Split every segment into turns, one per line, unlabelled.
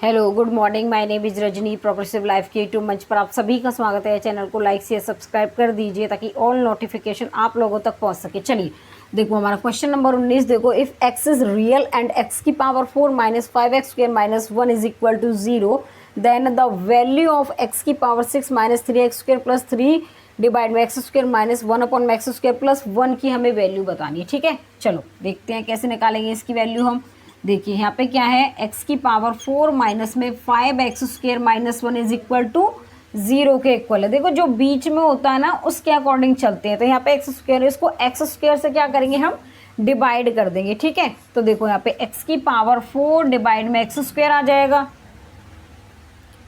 Hello good morning, my name is Rajni. Progressive life के YouTube मंच पर आप सभी का स्वागत है। चैनल को लाइक शेयर सब्सक्राइब कर दीजिए ताकि ऑल नोटिफिकेशन आप लोगों तक पहुंच सके। चलिए देखो हमारा क्वेश्चन नंबर 19 देखो, if x is real and x की power 4 minus 5x square minus 1 is equal to 0 then the value of x की power 6 minus 3x square plus 3 divide में x square minus 1 upon x square plus 1 की हमें value बतानी है। ठीक है, चलो देखते हैं कैसे निकालेंगे इसकी वैल्यू हम। देखिए यहाँ पे क्या है, x की पावर 4 माइनस में 5x square minus 1 is equal to 0 के इक्वल है। देखो जो बीच में होता है ना उसके अकॉर्डिंग चलते हैं। तो यहाँ पे एक्स स्क्वायर, इसको एक्स स्क्वायर से क्या करेंगे हम, डिवाइड कर देंगे। ठीक है, तो देखो यहाँ पे x की पावर 4 डिवाइड में एक्स स्क्वायर आ जाएगा।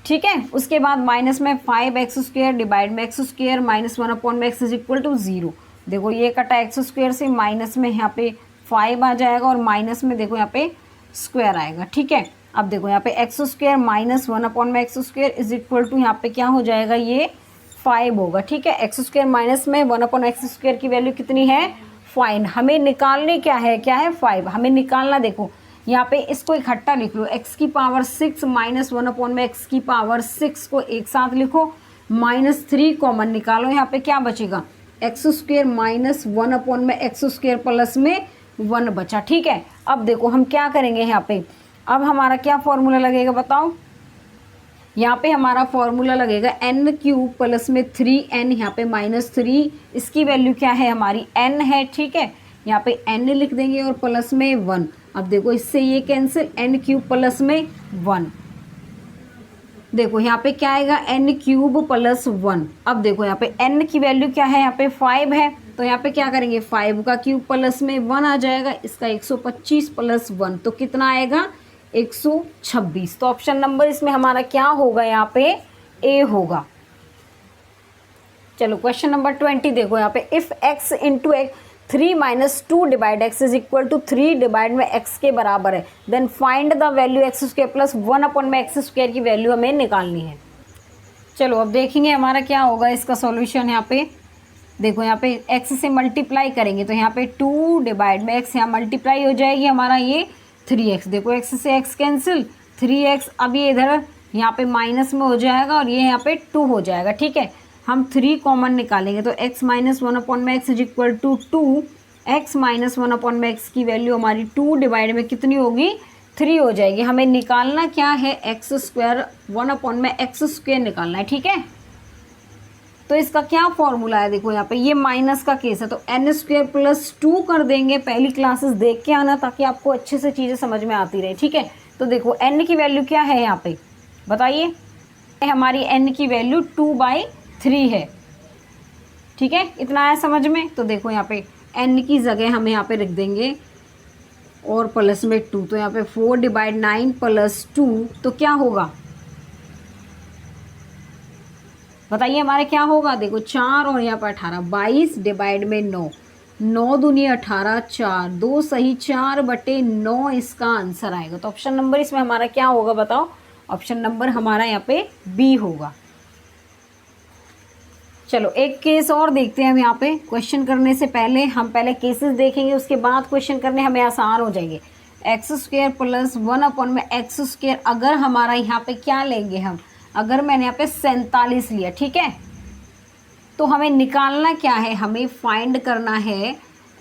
ठीक है, उसके बाद माइनस में 5x स्क्वायर डिवाइड में एक्स स्क्वायर माइनस 1 अपॉन में एक्स इज इक्वल टू 0। देखो ये कटा एक्स स्क्वायर से, माइनस में यहाँ पे 5 आ जाएगा और माइनस में देखो यहाँ पे स्क्वायर आएगा। ठीक है, अब देखो यहाँ पे एक्स स्क्वायर माइनस 1 अपॉन में x square is equal to यहाँ पे क्या हो जाएगा, ये 5 होगा। ठीक है, एक्स स्क्वायर माइनस में 1 अपॉन एक्स स्क्वायर की वैल्यू कितनी है, 5। हमें निकालने क्या है 5 हमें निकालना। देखो यहाँ पे इसको इकट्ठा लिख लो, x की पावर 6 माइनस 1 अपॉन में x की पावर 6 को एक साथ लिखो, माइनस 3 कॉमन निकालो। यहाँ पे क्या बचेगा, एक्स स्क्वायर माइनस 1 अपॉन में एक्स स्क्वायर प्लस में 1 बचा। ठीक है, अब देखो हम क्या करेंगे यहाँ पे, अब हमारा क्या फॉर्मूला लगेगा बताओ। यहाँ पे हमारा फॉर्मूला लगेगा n क्यूब प्लस में 3n, यहाँ पे माइनस 3, इसकी वैल्यू क्या है हमारी n है। ठीक है, यहाँ पे n लिख देंगे और प्लस में 1। अब देखो इससे ये कैंसिल, n क्यूब प्लस में 1। देखो यहाँ पे क्या आएगा, n क्यूब प्लस 1। अब देखो यहाँ पे n की वैल्यू क्या है, यहाँ पे 5 है, तो यहाँ पे क्या करेंगे 5 का क्यूब प्लस में 1 आ जाएगा, इसका 125 प्लस 1 तो कितना आएगा 126। तो ऑप्शन नंबर इसमें हमारा क्या होगा, यहाँ पे ए होगा। चलो क्वेश्चन नंबर 20 देखो यहाँ पे, if x into x 3 minus 2 divide x is equal to 3 divide में x के बराबर है, then find the value x square plus 1 upon में एक्स स्क्वायर की वैल्यू हमें निकालनी है। चलो अब देखेंगे हमारा क्या होगा इसका सॉल्यूशन। यहाँ पे देखो यहाँ पे x से मल्टीप्लाई करेंगे तो यहाँ पे 2 डिवाइड में x यहाँ मल्टीप्लाई हो जाएगी हमारा ये 3x। देखो x से x कैंसिल, 3x अब ये इधर यहाँ पे माइनस में हो जाएगा और ये यहाँ पे 2 हो जाएगा। ठीक है, हम 3 कॉमन निकालेंगे तो x माइनस 1 अपॉन में x is equal to 2, x minus 1 upon में एक्स की वैल्यू हमारी 2 डिवाइड में कितनी होगी 3 हो जाएगी। हमें निकालना क्या है, एक्स स्क्वायर 1 अपॉन में एक्स स्क्वायर निकालना है। ठीक है, तो इसका क्या फॉर्मूला है, देखो यहाँ पे ये माइनस का केस है तो n स्क्वायर प्लस 2 कर देंगे। पहली क्लासेस देख के आना ताकि आपको अच्छे से चीज़ें समझ में आती रहे। ठीक है, तो देखो n की वैल्यू क्या है यहाँ पे बताइए, हमारी n की वैल्यू 2/3 है। ठीक है, इतना है समझ में। तो देखो यहाँ पे n की जगह हम यहाँ पे रख देंगे और प्लस में 2, तो यहाँ पे 4 डिवाइड 9 प्लस 2 तो क्या होगा बताइए, हमारे क्या होगा। देखो 4 और यहाँ पर 18, 22 डिवाइड में 9, 9 दूनी 18, 4 2 सही 4/9 इसका आंसर आएगा। तो ऑप्शन नंबर इसमें हमारा क्या होगा बताओ, ऑप्शन नंबर हमारा यहाँ पे बी होगा। चलो एक केस और देखते हैं हम। यहाँ पे क्वेश्चन करने से पहले हम पहले केसेस देखेंगे, उसके बाद क्वेश्चन करने हमें आसान हो जाएंगे। एक्स स्क्वायर प्लस 1 अपॉन में एक्स स्क्वायर, अगर हमारा यहाँ पे क्या लेंगे हम, अगर मैंने यहाँ पे 47 लिया, ठीक है, तो हमें निकालना क्या है, हमें फाइंड करना है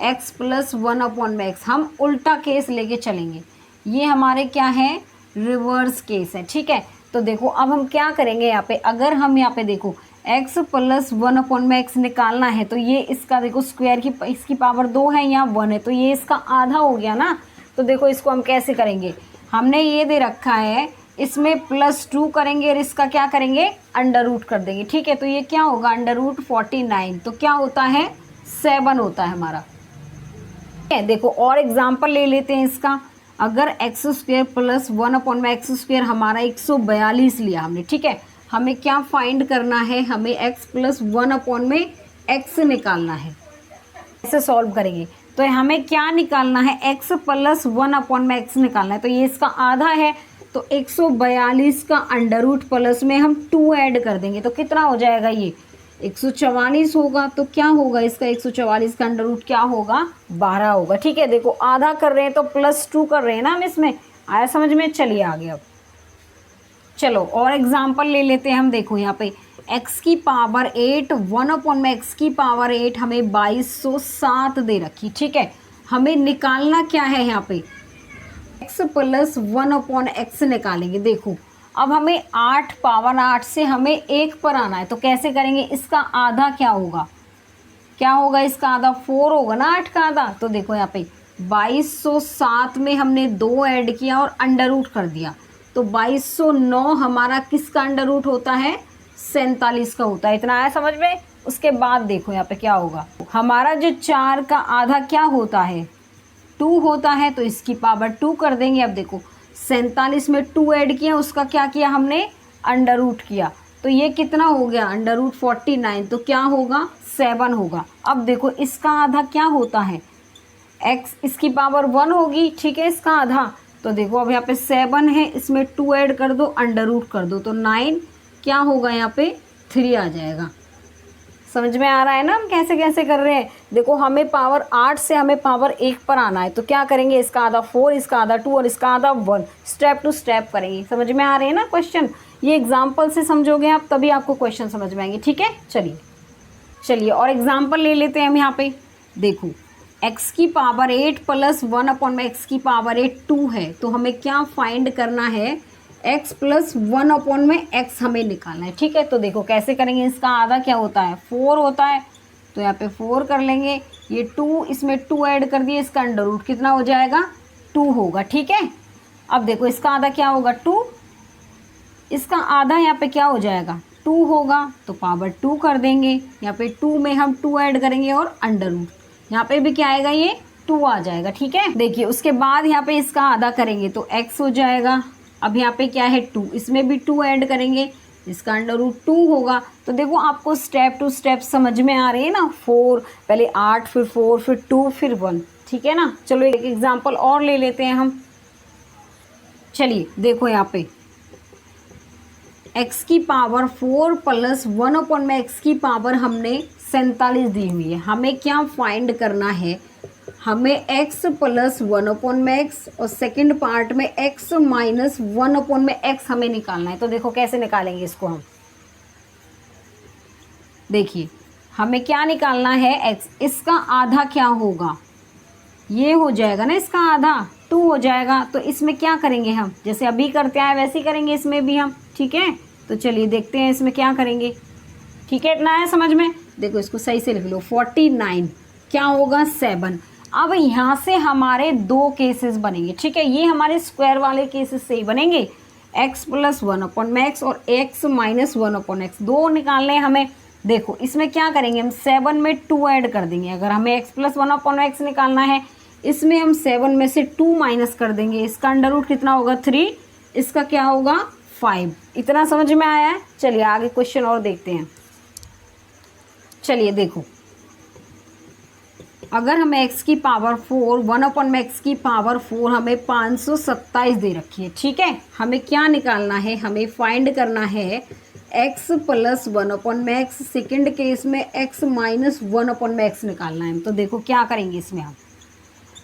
x प्लस 1 अपॉन में एक्स। हम उल्टा केस लेके चलेंगे, ये हमारे क्या है रिवर्स केस है। ठीक है, तो देखो अब हम क्या करेंगे यहाँ पे, अगर हम यहाँ पे देखो x प्लस 1 अपॉन में एक्स निकालना है तो ये इसका देखो स्क्वायर की इसकी पावर 2 है, यहाँ 1 है, तो ये इसका आधा हो गया ना। तो देखो इसको हम कैसे करेंगे, हमने ये दे रखा है, इसमें प्लस 2 करेंगे और इसका क्या करेंगे अंडर रूट कर देंगे। ठीक है, तो ये क्या होगा अंडर रूट 49, तो क्या होता है 7 होता है हमारा। ठीक है, देखो और एग्जाम्पल ले लेते हैं इसका। अगर एक्स स्क्वायर प्लस 1 अपॉन में एक्स स्क्वायर हमारा 142 लिया हमने। ठीक है, हमें क्या फाइंड करना है, हमें x प्लस 1 अपॉन में x निकालना है। ऐसे सॉल्व करेंगे तो हमें क्या निकालना है, x प्लस 1 अपॉन में x निकालना है। तो ये इसका आधा है, तो 142 का अंडर रूट प्लस में हम 2 ऐड कर देंगे तो कितना हो जाएगा, ये 144 होगा। तो क्या होगा इसका 144 का अंडर रूट क्या होगा 12 होगा। ठीक है, देखो आधा कर रहे हैं तो प्लस 2 कर रहे हैं ना हम, इसमें आया समझ में। चलिए आगे अब चलो और एग्जाम्पल ले लेते हैं हम। देखो यहाँ पे x की पावर 8 1/x की पावर 8 हमें 2207 दे रखी। ठीक है, हमें निकालना क्या है यहाँ पे, x प्लस 1/x निकालेंगे। देखो अब हमें 8 पावर 8 से हमें 1 पर आना है, तो कैसे करेंगे, इसका आधा क्या होगा, क्या होगा इसका आधा, 4 होगा ना 8 का आधा। तो देखो यहाँ पे 2207 में हमने 2 ऐड किया और अंडर रूट कर दिया, तो 2209 हमारा किसका अंडर रूट होता है, 47 का होता है। इतना आया समझ में। उसके बाद देखो यहाँ पे क्या होगा, हमारा जो 4 का आधा क्या होता है, 2 होता है, तो इसकी पावर 2 कर देंगे। अब देखो 47 में 2 ऐड किया, उसका क्या किया हमने, अंडर रूट किया, तो ये कितना हो गया, अंडर रूट 49, तो क्या होगा 7 होगा। अब देखो इसका आधा क्या होता है, x इसकी पावर 1 होगी। ठीक है, इसका आधा, तो देखो अब यहाँ पे 7 है, इसमें 2 ऐड कर दो, अंडर रूट कर दो, तो 9 क्या होगा, यहाँ पे 3 आ जाएगा। समझ में आ रहा है ना हम कैसे कैसे कर रहे हैं। देखो हमें पावर 8 से हमें पावर 1 पर आना है, तो क्या करेंगे, इसका आधा 4, इसका आधा 2 और इसका आधा 1, स्टेप टू स्टेप करेंगे। समझ में आ रहे हैं ना क्वेश्चन, ये एग्जाम्पल से समझोगे आप तभी आपको क्वेश्चन समझ में आएंगे। ठीक है, चलिए और एग्जाम्पल ले लेते हैं हम। यहाँ पे देखो x की पावर 8 प्लस 1/x की पावर 8 2 है, तो हमें क्या फाइंड करना है, x प्लस 1/x हमें निकालना है। ठीक है, तो देखो कैसे करेंगे, इसका आधा क्या होता है, 4 होता है, तो यहाँ पे 4 कर लेंगे, ये 2 इसमें 2 ऐड कर दिए, इसका अंडर रूट कितना हो जाएगा, 2 होगा। ठीक है, अब देखो इसका आधा क्या होगा, 2, इसका आधा यहाँ पे क्या हो जाएगा, 2 होगा, तो पावर 2 कर देंगे, यहाँ पे 2 में हम 2 ऐड करेंगे और अंडर रूट, यहाँ पे भी क्या आएगा, ये 2 आ जाएगा। ठीक है, देखिए उसके बाद यहाँ पे इसका आधा करेंगे तो x हो जाएगा। अब यहाँ पे क्या है 2, इसमें भी 2 ऐड करेंगे, इसका अंडर रूट 2 होगा। तो देखो आपको स्टेप टू स्टेप समझ में आ रहे हैं ना, 4 पहले 8 फिर 4 फिर 2 फिर 1। ठीक है ना, चलो एक एग्जाम्पल और ले लेते हैं हम। चलिए देखो यहाँ पे x की पावर 4 प्लस 1/x की पावर हमने 47 दी हुई है, हमें क्या फाइंड करना है, हमें x प्लस 1/x और सेकंड पार्ट में x माइनस 1/x हमें निकालना है। तो देखो कैसे निकालेंगे इसको हम, देखिए हमें क्या निकालना है, x, इसका आधा क्या होगा, ये हो जाएगा ना, इसका आधा 2 हो जाएगा। तो इसमें क्या करेंगे हम, जैसे अभी करते हैं वैसे ही करेंगे इसमें भी हम। ठीक है, तो चलिए देखते हैं इसमें क्या करेंगे। ठीक है, इतना है समझ में। देखो इसको सही से लिख लो, 49 क्या होगा 7। अब यहाँ से हमारे 2 केसेस बनेंगे। ठीक है, ये हमारे स्क्वायर वाले केसेस से ही बनेंगे, x प्लस 1/x और x माइनस 1/x, 2 निकालने हमें। देखो इसमें क्या करेंगे हम, 7 में 2 ऐड कर देंगे। अगर हमें x प्लस 1/x निकालना है, इसमें हम 7 में से 2 माइनस कर देंगे, इसका अंडर रूट कितना होगा 3, इसका क्या होगा 5। इतना समझ में आया है। चलिए आगे क्वेश्चन और देखते हैं। चलिए देखो, अगर हमें x की पावर 4 1/x की पावर 4 हमें 527 दे रखी है। ठीक है, हमें क्या निकालना है, हमें फाइंड करना है x plus 1/x, second case में x माइनस 1/x निकालना है। तो देखो क्या करेंगे इसमें हम,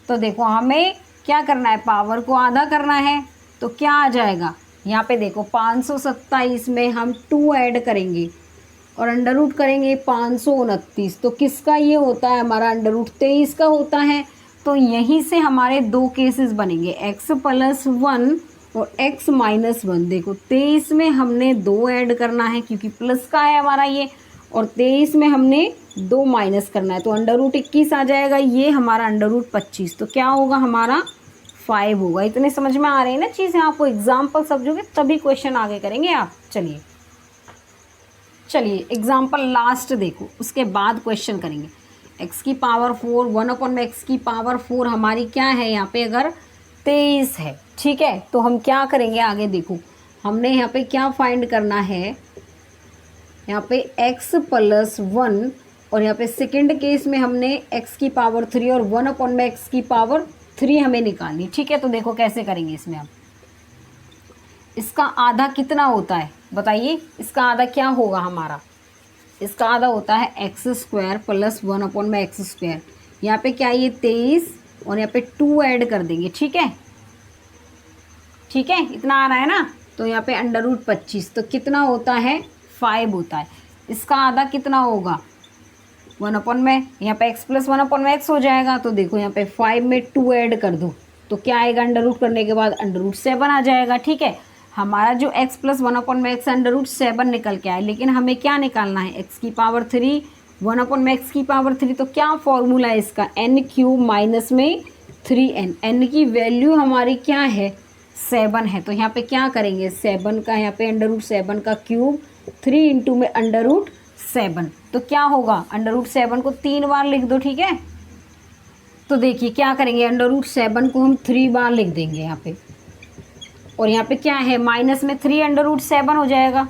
तो देखो हमें क्या करना है, पावर को आधा करना है, तो क्या आ जाएगा, यहाँ पे देखो 527 में हम 2 ऐड करेंगे और अंडर रूट करेंगे 529, तो किसका ये होता है, हमारा अंडर रूट 23 का होता है। तो यहीं से हमारे 2 केसेस बनेंगे, x प्लस 1 और x माइनस 1। देखो 23 में हमने 2 ऐड करना है क्योंकि प्लस का है हमारा ये, और 23 में हमने 2 माइनस करना है, तो अंडर रूट 21 आ जाएगा, ये हमारा अंडर रूट 25, तो क्या होगा हमारा 5 होगा। इतने समझ में आ रहे हैं ना चीज़ें, आपको एग्जाम्पल समझोगे तभी क्वेश्चन आगे करेंगे आप। चलिए एग्जाम्पल लास्ट देखो, उसके बाद क्वेश्चन करेंगे। x की पावर 4 1/x की पावर 4 हमारी क्या है, यहाँ पे अगर 23 है। ठीक है, तो हम क्या करेंगे आगे, देखो हमने यहाँ पे क्या फाइंड करना है, यहाँ पे x प्लस 1 और यहाँ पे सेकेंड केस में हमने x की पावर 3 और 1/x की पावर 3 हमें निकालनी। ठीक है, तो देखो कैसे करेंगे इसमें हम, इसका आधा कितना होता है बताइए, इसका आधा क्या होगा हमारा, इसका आधा होता है x² प्लस 1/x²। यहाँ पे क्या है, ये 23 और यहाँ पे 2 ऐड कर देंगे। ठीक है, इतना आ रहा है ना। तो यहाँ पे √25, तो कितना होता है 5 होता है। इसका आधा कितना होगा 1 में, यहाँ पे x प्लस 1/x हो जाएगा। तो देखो यहाँ पे 5 में 2 ऐड कर दो तो क्या आएगा, अंडर करने के बाद √7 आ जाएगा। ठीक है, हमारा जो x प्लस 1/x √7 निकल के आए, लेकिन हमें क्या निकालना है x की पावर 3 1/x की पावर 3। तो क्या फॉर्मूला है इसका, n³ माइनस में 3n, n की वैल्यू हमारी क्या है 7 है। तो यहाँ पे क्या करेंगे 7 का यहाँ पे √7 का क्यूब 3 इंटू में √7, तो क्या होगा √7 को 3 बार लिख दो। ठीक है, तो देखिए क्या करेंगे √7 को हम 3 बार लिख देंगे यहाँ पे, और यहाँ पे क्या है माइनस में 3 √7 हो जाएगा।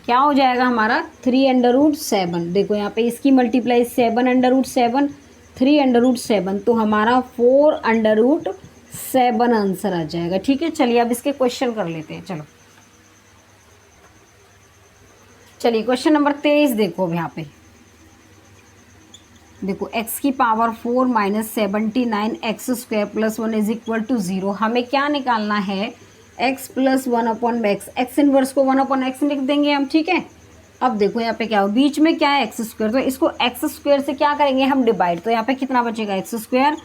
क्या हो जाएगा हमारा 3 √7। देखो यहाँ पे इसकी मल्टीप्लाई 7 √7 3 √7, तो हमारा 4 √7 आंसर आ जाएगा। ठीक है, चलिए अब इसके क्वेश्चन कर लेते हैं। चलिए क्वेश्चन नंबर 23 देखो अब यहाँ पे, देखो x की power 4 minus 79x² plus 1 is equal to 0। हमें क्या निकालना है x plus 1/x, x inverse को 1/x लिख देंगे हम। ठीक है, अब देखो यहाँ पे क्या हो, बीच में क्या है x², तो इसको x² से क्या करेंगे हम डिवाइड, तो यहाँ पे कितना बचेगा x²,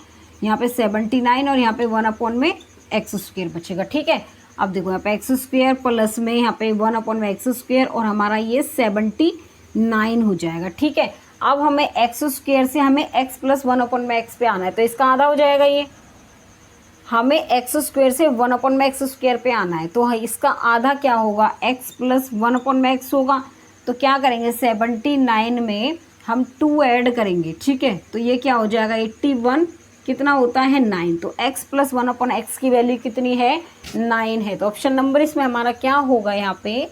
यहाँ पे 79 और यहाँ पे 1/x² बचेगा। ठीक है, अब देखो यहाँ पे x² प्लस में यहाँ पे 1/x² और हमारा ये 79 हो जाएगा। ठीक है, अब हमें x² से हमें x प्लस 1/x पे आना है, तो इसका आधा हो जाएगा ये। हमें x² से 1/x² पे आना है, तो इसका आधा क्या होगा x प्लस 1/x होगा। तो क्या करेंगे 79 में हम 2 ऐड करेंगे। ठीक है, तो ये क्या हो जाएगा 81, कितना होता है 9, तो x प्लस 1/x की वैल्यू कितनी है 9 है। तो ऑप्शन नंबर इसमें हमारा क्या होगा यहाँ पे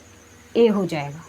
A हो जाएगा।